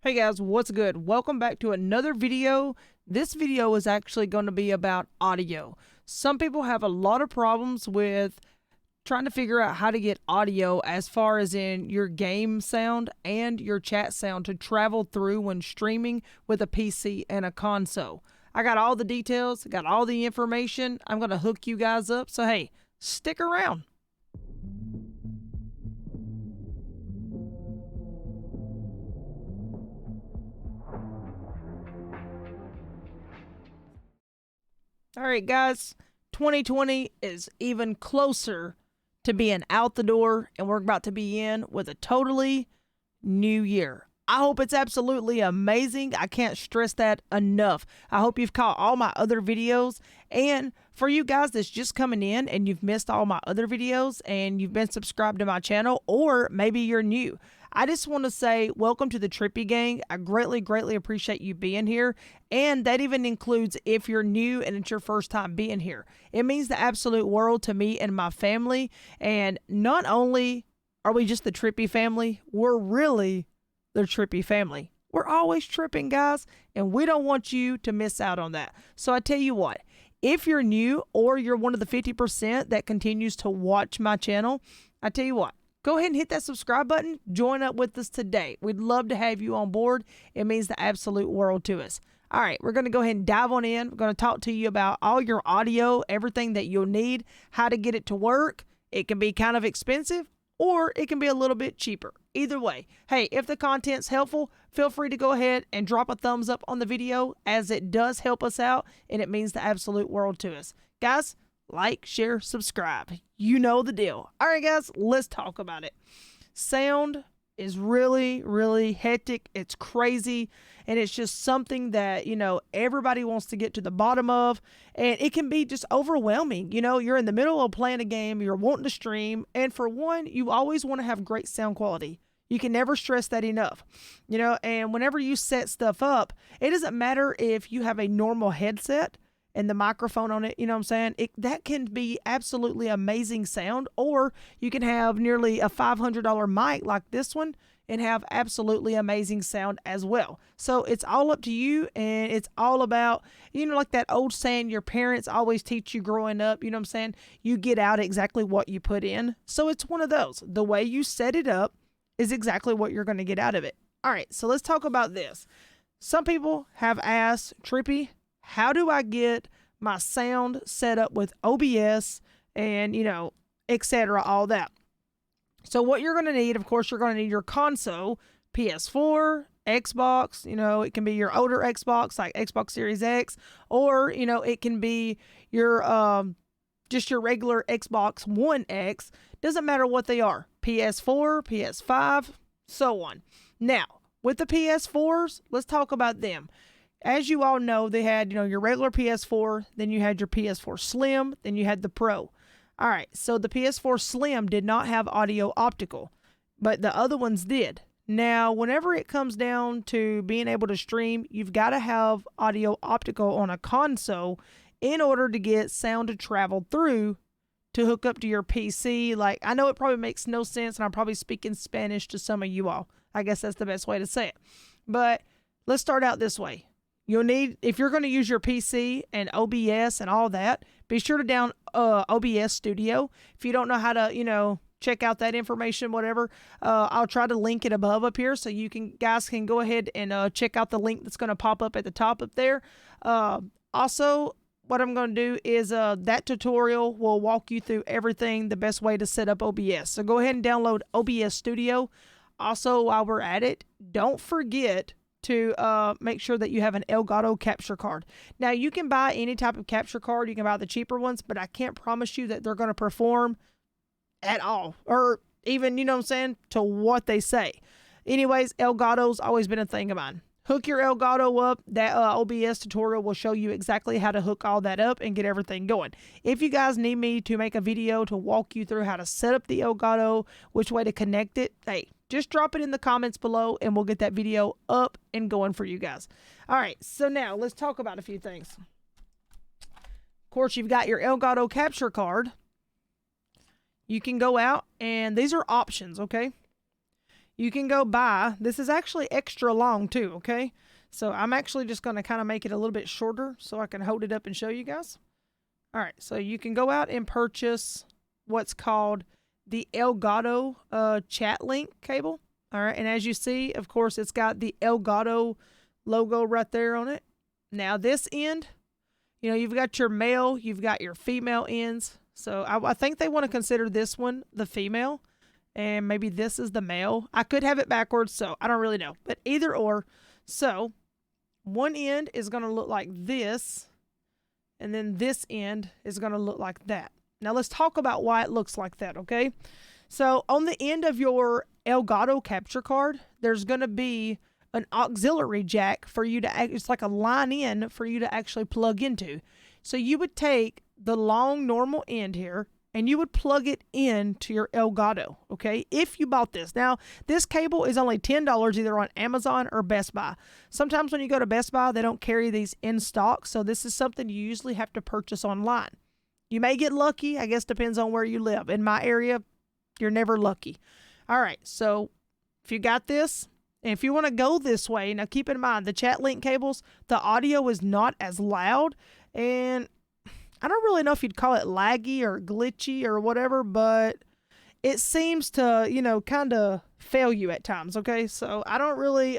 Hey guys, what's good? Welcome back to another video. This video is actually going to be about audio. Some people have a lot of problems with trying to figure out how to get audio as far as in your game sound and your chat sound to travel through when streaming with a PC and a console. I got all the details, got all the information. I'm going to hook you guys up. So hey, stick around. All right, guys, 2020 is even closer to being out the door, and we're about to be in with a totally new year. I hope it's absolutely amazing. I can't stress that enough. I hope you've caught all my other videos. And for you guys that's just coming in and you've missed all my other videos and you've been subscribed to my channel, or maybe you're new, I just want to say welcome to the Trippy gang. I greatly appreciate you being here. And that even includes if you're new and it's your first time being here. It means the absolute world to me and my family. And not only are we just the Trippy family, we're really the Trippy family. We're always tripping, guys, and we don't want you to miss out on that. So I tell you what, if you're new or you're one of the 50% that continues to watch my channel, I tell you what, go ahead and hit that subscribe button. Join up with us today. We'd love to have you on board. It means the absolute world to us. All right, we're going to go ahead and dive on in. We're going to talk to you about all your audio, everything that you'll need, how to get it to work. It can be kind of expensive or it can be a little bit cheaper. Either way, hey, if the content's helpful, feel free to go ahead and drop a thumbs up on the video, as it does help us out and it means the absolute world to us. Guys, like, share, subscribe. You know the deal. All right, guys, let's talk about it. Sound is really hectic. It's crazy. And it's just something that, everybody wants to get to the bottom of. And it can be just overwhelming. You're in the middle of playing a game. You're wanting to stream. And for one, you always want to have great sound quality. You can never stress that enough. And whenever you set stuff up, it doesn't matter if you have a normal headset and the microphone on it, you know what I'm saying? That can be absolutely amazing sound, or you can have nearly a $500 mic like this one and have absolutely amazing sound as well. So it's all up to you, and it's all about, like that old saying your parents always teach you growing up, you know what I'm saying? You get out exactly what you put in. So it's one of those. The way you set it up is exactly what you're going to get out of it. All right, so let's talk about this. Some people have asked, Trippy, how do I get my sound set up with OBS and, etc., all that? So what you're going to need, of course, you're going to need your console, PS4, Xbox, it can be your older Xbox, like Xbox Series X, or, it can be your, just your regular Xbox One X. Doesn't matter what they are. PS4, PS5, so on. Now, with the PS4s, let's talk about them. As you all know, they had, your regular PS4, then you had your PS4 Slim, then you had the Pro. All right, so the PS4 Slim did not have audio optical, but the other ones did. Now, whenever it comes down to being able to stream, you've got to have audio optical on a console in order to get sound to travel through to hook up to your PC. Like, I know it probably makes no sense, and I'm probably speaking Spanish to some of you all. I guess that's the best way to say it. But let's start out this way. You'll need, if you're going to use your PC and OBS and all that, be sure to down OBS Studio. If you don't know how to, check out that information, whatever, I'll try to link it above up here so you guys can go ahead and check out the link that's going to pop up at the top up there. Also, what I'm going to do is that tutorial will walk you through everything, the best way to set up OBS. So go ahead and download OBS Studio. Also, while we're at it, don't forget to make sure that you have an Elgato capture card. Now, you can buy any type of capture card. You can buy the cheaper ones, but I can't promise you that they're going to perform at all, or even, to what they say. Anyways, Elgato's always been a thing of mine. Hook your Elgato up. That OBS tutorial will show you exactly how to hook all that up and get everything going. If you guys need me to make a video to walk you through how to set up the Elgato, which way to connect it, hey, just drop it in the comments below and we'll get that video up and going for you guys. All right, so now let's talk about a few things. Of course, you've got your Elgato capture card. You can go out, and these are options, okay? you can go buy, this is actually extra long too, okay? So I'm actually just going to kind of make it a little bit shorter so I can hold it up and show you guys. All right, so you can go out and purchase what's called the Elgato chat link cable. All right, and as you see, of course, it's got the Elgato logo right there on it. Now this end, you know, you've got your male, you've got your female ends. So I think they want to consider this one the female, and maybe this is the male. I could have it backwards, so I don't really know. But either or, so one end is going to look like this, and then this end is going to look like that. Now let's talk about why it looks like that, okay? So on the end of your Elgato capture card, there's going to be an auxiliary jack for you to, it's like a line in for you to actually plug into. So you would take the long normal end here and you would plug it into your Elgato, okay? If you bought this. Now, this cable is only $10 either on Amazon or Best Buy. Sometimes when you go to Best Buy, they don't carry these in stock, so this is something you usually have to purchase online. You may get lucky, I guess depends on where you live. In my area, you're never lucky. All right, so if you got this, and if you want to go this way, now keep in mind, the chat link cables, the audio is not as loud, and I don't really know if you'd call it laggy or glitchy or whatever, but it seems to, you know, kind of fail you at times, okay? So I don't really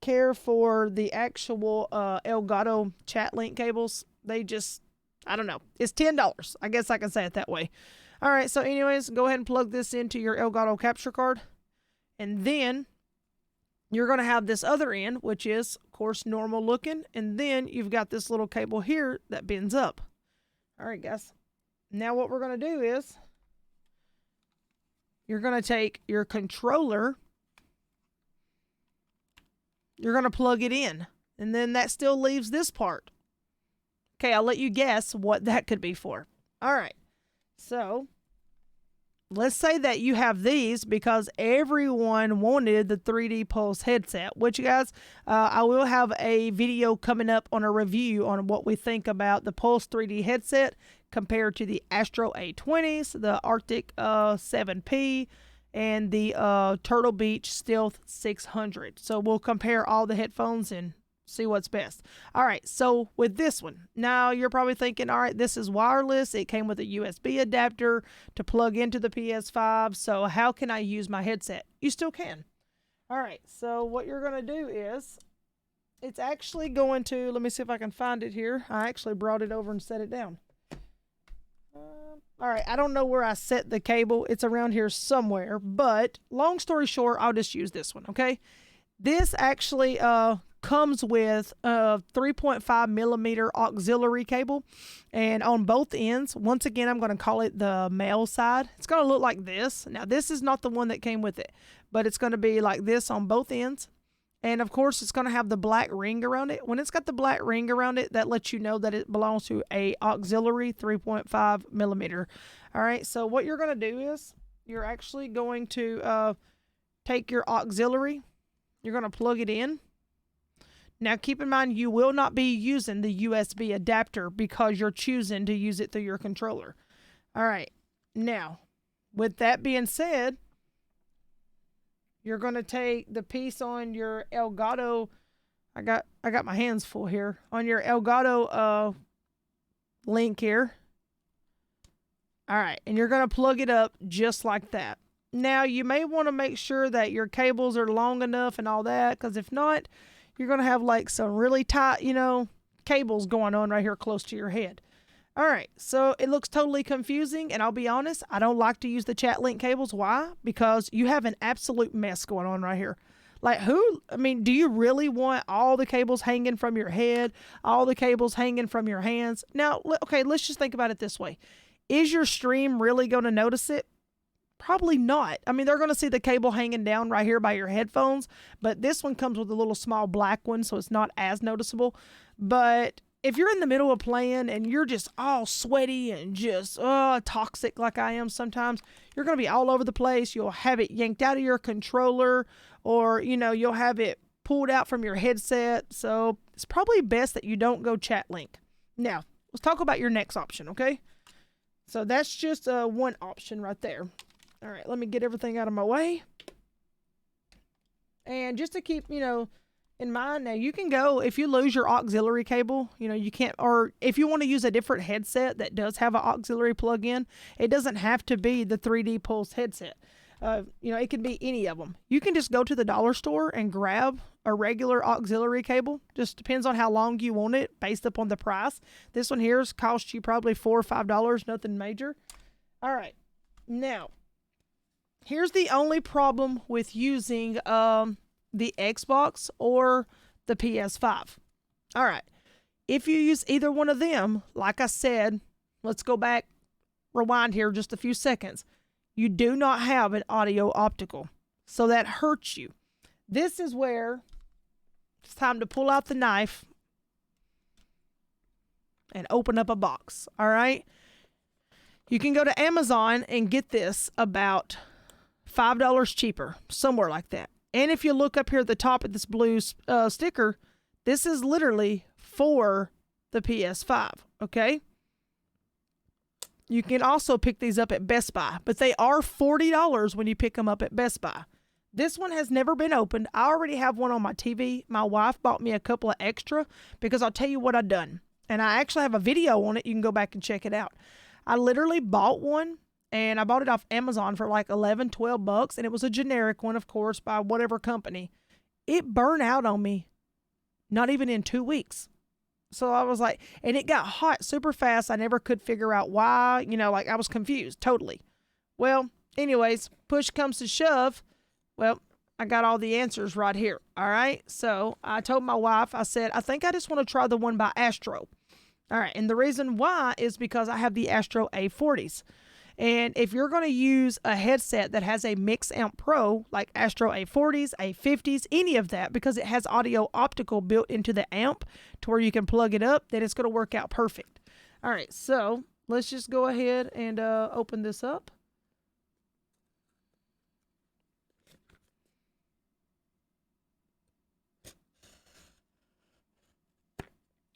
care for the actual Elgato chat link cables. They just, I don't know. It's $10. I guess I can say it that way. All right, so anyways, go ahead and plug this into your Elgato capture card. And then you're going to have this other end, which is, of course, normal looking. And then you've got this little cable here that bends up. All right, guys. Now what we're going to do is you're going to take your controller. You're going to plug it in. And then that still leaves this part. Okay, I'll let you guess what that could be for. All right. So let's say that you have these because everyone wanted the 3D Pulse headset, which, you guys, I will have a video coming up on a review on what we think about the Pulse 3D headset compared to the Astro A20s, the Arctic 7P, and the Turtle Beach Stealth 600. So we'll compare all the headphones and see what's best. All right, so with this one, now you're probably thinking, all right, this is wireless. It came with a USB adapter to plug into the PS5. So how can I use my headset? You still can. All right, so what you're going to do is it's actually going to, let me see if I can find it here. I actually brought it over and set it down. All right, I don't know where I set the cable. It's around here somewhere, but long story short, I'll just use this one, okay? This actually comes with a 3.5 millimeter auxiliary cable, and on both ends, once again, I'm going to call it the male side. It's going to look like this. Now, this is not the one that came with it, but it's going to be like this on both ends. And of course, it's going to have the black ring around it. When it's got the black ring around it, that lets you know that it belongs to a auxiliary 3.5 millimeter. All right, so what you're going to do is you're actually going to take your auxiliary. You're going to plug it in. Now, keep in mind, you will not be using the USB adapter because you're choosing to use it through your controller. All right. Now, with that being said, you're going to take the piece on your Elgato. I got my hands full here. On your Elgato link here. All right. And you're going to plug it up just like that. Now, you may want to make sure that your cables are long enough and all that, because if not, you're going to have like some really tight, you know, cables going on right here close to your head. All right, so it looks totally confusing, and I'll be honest, I don't like to use the chat link cables. Why? Because you have an absolute mess going on right here. Like do you really want all the cables hanging from your head, all the cables hanging from your hands? Now, okay, let's just think about it this way. Is your stream really going to notice it? Probably not. I mean, they're going to see the cable hanging down right here by your headphones, but this one comes with a little small black one, so it's not as noticeable. But if you're in the middle of playing and you're just all sweaty and just toxic like I am sometimes, you're going to be all over the place. You'll have it yanked out of your controller, or, you know, you'll have it pulled out from your headset. So it's probably best that you don't go chat link. Now, let's talk about your next option, okay? So that's just one option right there. All right, let me get everything out of my way. And just to keep, in mind, now you can go, if you lose your auxiliary cable, you can't, or if you want to use a different headset that does have an auxiliary plug-in, it doesn't have to be the 3D Pulse headset. It can be any of them. You can just go to the dollar store and grab a regular auxiliary cable. Just depends on how long you want it based upon the price. This one here's cost you probably $4 or $5, nothing major. All right. Now, here's the only problem with using the Xbox or the PS5. All right. If you use either one of them, like I said, let's go back, rewind here just a few seconds. You do not have an audio optical, so that hurts you. This is where it's time to pull out the knife and open up a box, all right? You can go to Amazon and get this about $5 cheaper, somewhere like that. And if you look up here at the top of this blue sticker, this is literally for the PS5, okay? You can also pick these up at Best Buy, but they are $40 when you pick them up at Best Buy. This one has never been opened. I already have one on my TV. My wife bought me a couple of extra because I'll tell you what I've done. And I actually have a video on it. You can go back and check it out. I literally bought one, and I bought it off Amazon for like $11, $12, and it was a generic one, of course, by whatever company. It burned out on me not even in 2 weeks. So I was like, and it got hot super fast. I never could figure out why, I was confused totally. Well, anyways, push comes to shove. Well, I got all the answers right here. All right. So I told my wife, I said, I think I just want to try the one by Astro. All right. And the reason why is because I have the Astro A40s. And if you're going to use a headset that has a Mix Amp Pro, like Astro A40s, A50s, any of that, because it has audio optical built into the amp to where you can plug it up, then it's going to work out perfect. All right, so let's just go ahead and open this up.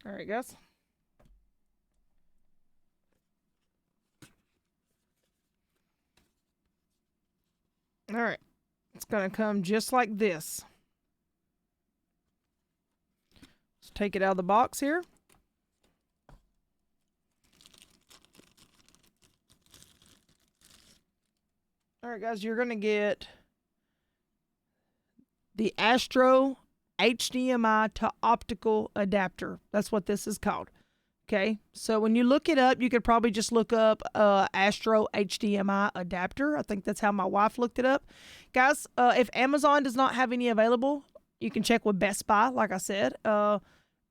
All right, guys. All right, it's going to come just like this. Let's take it out of the box here. All right, guys, you're going to get the Astro HDMI to optical adapter. That's what this is called. Okay, so when you look it up, you could probably just look up Astro HDMI adapter. I think that's how my wife looked it up. Guys, if Amazon does not have any available, you can check with Best Buy, like I said.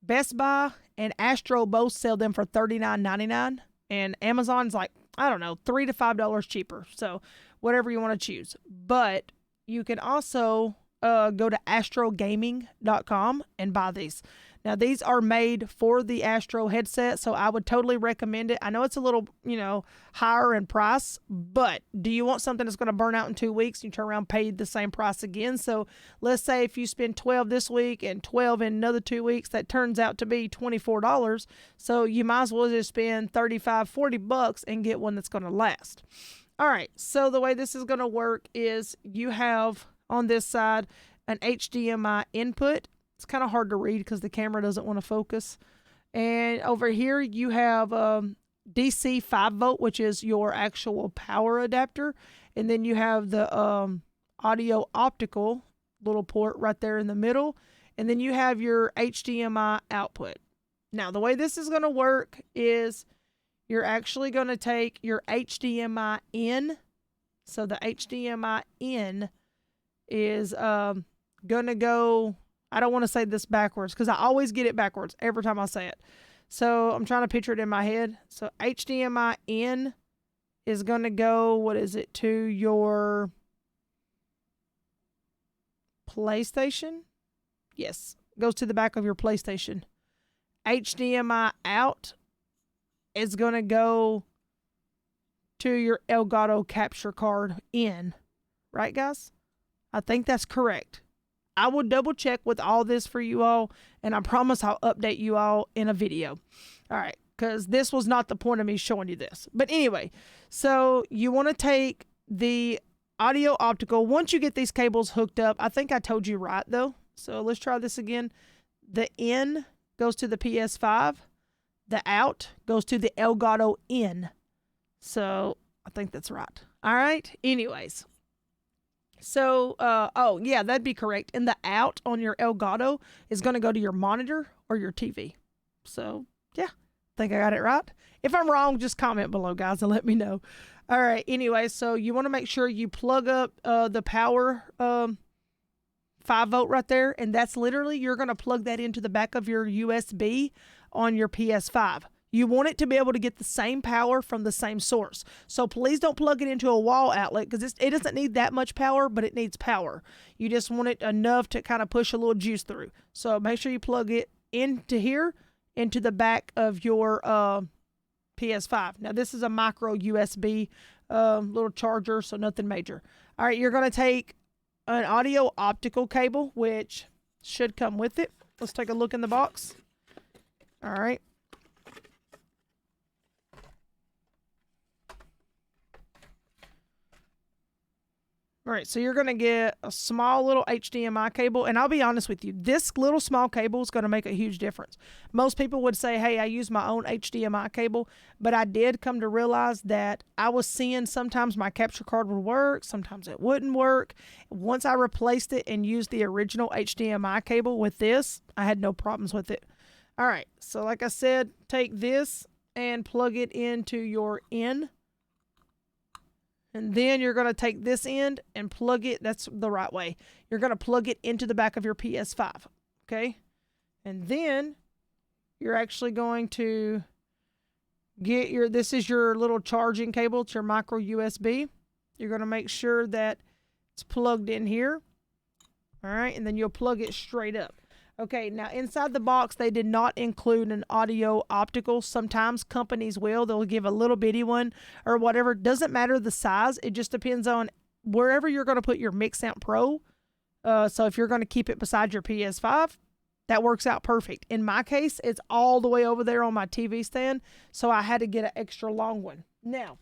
Best Buy and Astro both sell them for $39.99, and Amazon's like, I don't know, $3 to $5 cheaper. So whatever you want to choose. But you can also go to astrogaming.com and buy these. Now, these are made for the Astro headset, so I would totally recommend it. I know it's a little, higher in price, but do you want something that's going to burn out in 2 weeks? You turn around and pay the same price again. So let's say if you spend $12 this week and $12 in another 2 weeks, that turns out to be $24. So you might as well just spend $35, $40 and get one that's going to last. All right, so the way this is going to work is you have on this side an HDMI input. It's kind of hard to read because the camera doesn't want to focus. And over here you have DC 5 volt, which is your actual power adapter. And then you have the audio optical little port right there in the middle. And then you have your HDMI output. Now, the way this is going to work is you're actually going to take your HDMI in. So the HDMI in is going to go... I don't want to say this backwards because I always get it backwards every time I say it. So I'm trying to picture it in my head. So HDMI in is going to go, to your PlayStation? Yes, goes to the back of your PlayStation. HDMI out is going to go to your Elgato capture card in. Right, guys? I think that's correct. I will double check with all this for you all, and I promise I'll update you all in a video. All right, because this was not the point of me showing you this. But anyway, so you want to take the audio optical. Once you get these cables hooked up, I think I told you right though. So let's try this again. The in goes to the PS5. The out goes to the Elgato in. So I think that's right. All right. Anyways. So, oh yeah, that'd be correct. And the out on your Elgato is going to go to your monitor or your TV. So yeah, think I got it right. If I'm wrong, just comment below, guys, and let me know. All right. Anyway, so you want to make sure you plug up the power 5-volt right there, and that's literally, you're going to plug that into the back of your USB on your PS5. You want it to be able to get the same power from the same source. So please don't plug it into a wall outlet, because it doesn't need that much power, but it needs power. You just want it enough to kind of push a little juice through. So make sure you plug it into here, into the back of your PS5. Now this is a micro USB little charger, so nothing major. All right, you're going to take an audio optical cable, which should come with it. Let's take a look in the box. All right. All right, so you're going to get a small little HDMI cable, and I'll be honest with you, this little small cable is going to make a huge difference. Most people would say, hey, I use my own HDMI cable, but I did come to realize that I was seeing sometimes my capture card would work, sometimes it wouldn't work. Once I replaced it and used the original HDMI cable with this, I had no problems with it. All right, so like I said, take this and plug it into your in. And then you're going to take this end and plug it. That's the right way. You're going to plug it into the back of your PS5. Okay. And then you're actually going to get this is your little charging cable. It's your micro USB. You're going to make sure that it's plugged in here. All right. And then you'll plug it straight up. Okay, now inside the box, they did not include an audio optical. Sometimes companies will. They'll give a little bitty one or whatever. Doesn't matter the size. It just depends on wherever you're going to put your MixAmp Pro. So if you're going to keep it beside your PS5, that works out perfect. In my case, it's all the way over there on my TV stand, so I had to get an extra long one. Now,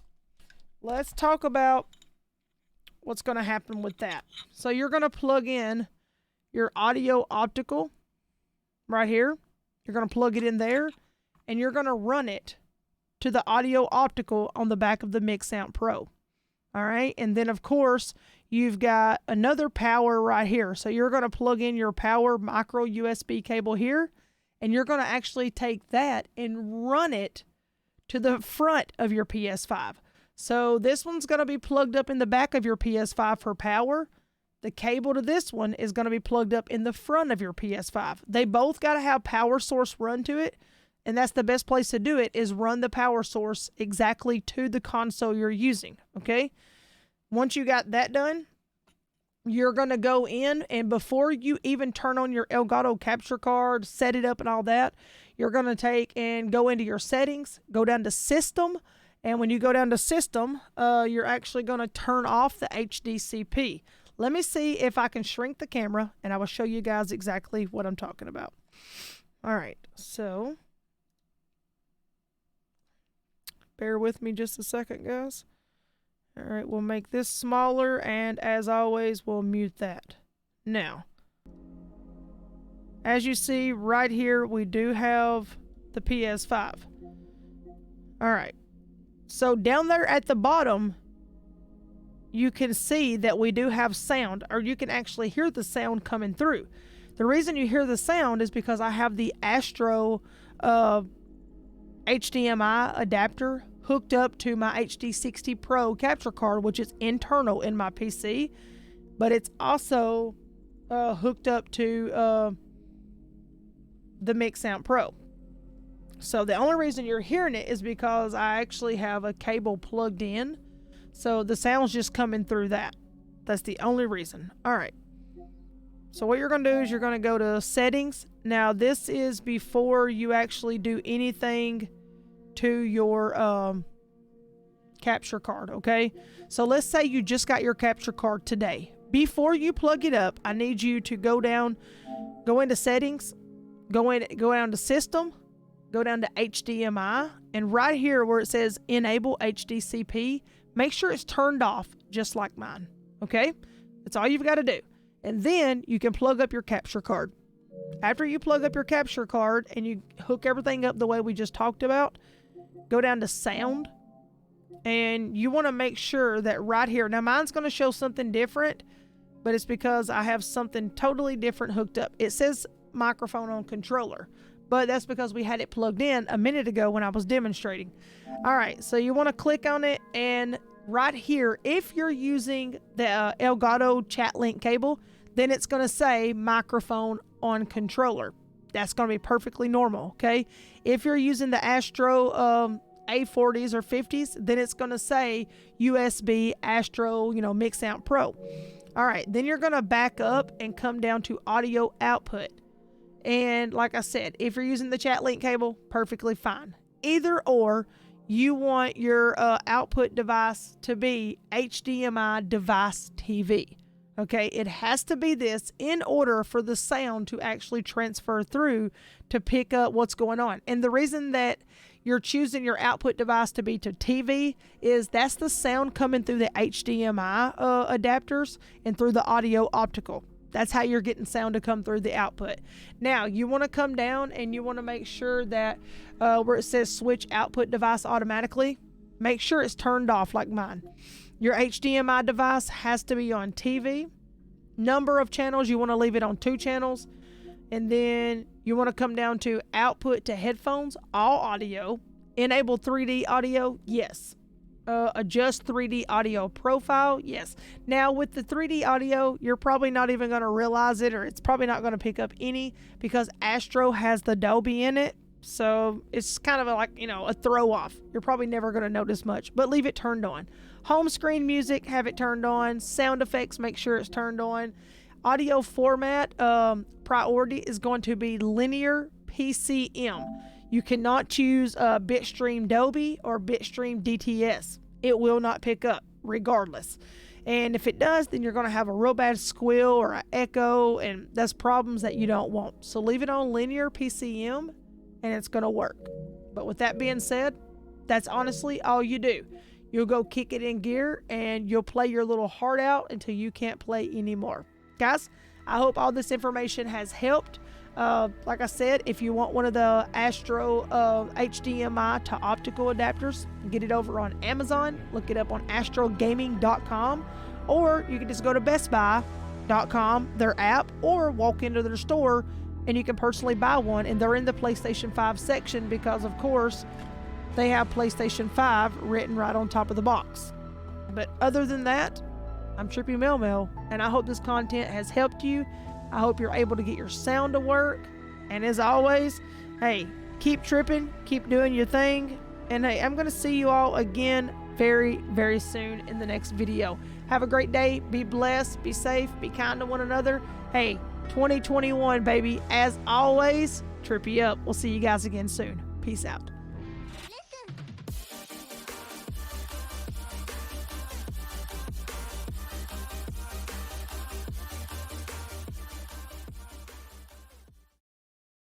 let's talk about what's going to happen with that. So you're going to plug in your audio optical right here. You're going to plug it in there, and you're going to run it to the audio optical on the back of the MixAmp Pro. All right. And then of course you've got another power right here. So you're going to plug in your power micro USB cable here, and you're going to actually take that and run it to the front of your PS5. So this one's going to be plugged up in the back of your PS5 for power. The cable to this one is going to be plugged up in the front of your PS5. They both got to have power source run to it, and that's the best place to do it, is run the power source exactly to the console you're using, okay? Once you got that done, you're going to go in, and before you even turn on your Elgato capture card, set it up and all that, you're going to take and go into your settings, go down to System, and when you go down to System, you're actually going to turn off the HDCP. Let me see if I can shrink the camera, and I will show you guys exactly what I'm talking about. All right, so bear with me just a second, guys. All right, we'll make this smaller, and as always, we'll mute that. Now, as you see right here, we do have the PS5. All right, so down there at the bottom, you can see that we do have sound, or you can actually hear the sound coming through. The reason you hear the sound is because I have the Astro HDMI adapter hooked up to my HD60 Pro capture card, which is internal in my PC, but it's also hooked up to the MixAmp Pro. So the only reason you're hearing it is because I actually have a cable plugged in. So the sound's just coming through that. That's the only reason. All right. So what you're going to do is you're going to go to Settings. Now this is before you actually do anything to your capture card, okay? So let's say you just got your capture card today. Before you plug it up, I need you to go into Settings, go down to System, go down to HDMI, and right here where it says Enable HDCP, make sure it's turned off, just like mine. Okay? That's all you've got to do. And then you can plug up your capture card. After you plug up your capture card and you hook everything up the way we just talked about, go down to sound, and you want to make sure that right here, now mine's going to show something different, but it's because I have something totally different hooked up. It says microphone on controller, but that's because we had it plugged in a minute ago when I was demonstrating. All right, so you want to click on it, and right here, if you're using the Elgato chat link cable, then it's going to say microphone on controller. That's going to be perfectly normal, okay? If you're using the Astro A40s or 50s, then it's going to say USB Astro, Mix Amp Pro. All right, then you're going to back up and come down to audio output. And like I said, if you're using the chat link cable, perfectly fine. Either or, you want your output device to be HDMI device TV. Okay, it has to be this in order for the sound to actually transfer through to pick up what's going on. And the reason that you're choosing your output device to be to TV is that's the sound coming through the HDMI adapters and through the audio optical. That's how you're getting sound to come through the output. Now, you want to come down and you want to make sure that where it says switch output device automatically, make sure it's turned off like mine. Your HDMI device has to be on TV. Number of channels, you want to leave it on 2 channels. And then you want to come down to output to headphones, all audio. Enable 3D audio, yes. Adjust 3D audio profile, yes. Now with the 3D audio, you're probably not even going to realize it, or it's probably not going to pick up any because Astro has the Dolby in it. So it's kind of a throw off. You're probably never going to notice much, but leave it turned on. Home screen music, have it turned on. Sound effects, make sure it's turned on. Audio format, priority is going to be linear PCM. You cannot choose Bitstream Dolby or Bitstream DTS. It will not pick up regardless. And if it does, then you're going to have a real bad squeal or an echo, and that's problems that you don't want. So leave it on linear PCM and it's going to work. But with that being said, that's honestly all you do. You'll go kick it in gear and you'll play your little heart out until you can't play anymore. Guys, I hope all this information has helped. Like I said, if you want one of the Astro HDMI to optical adapters, get it over on Amazon. Look it up on astrogaming.com, or you can just go to bestbuy.com, their app, or walk into their store and you can personally buy one, and they're in the PlayStation 5 section because, of course, they have PlayStation 5 written right on top of the box. But other than that, I'm TrippyMELMEL, and I hope this content has helped you. I hope you're able to get your sound to work. And as always, hey, keep tripping, keep doing your thing. And hey, I'm going to see you all again very, very soon in the next video. Have a great day. Be blessed. Be safe. Be kind to one another. Hey, 2021, baby. As always, TrippyUp. We'll see you guys again soon. Peace out.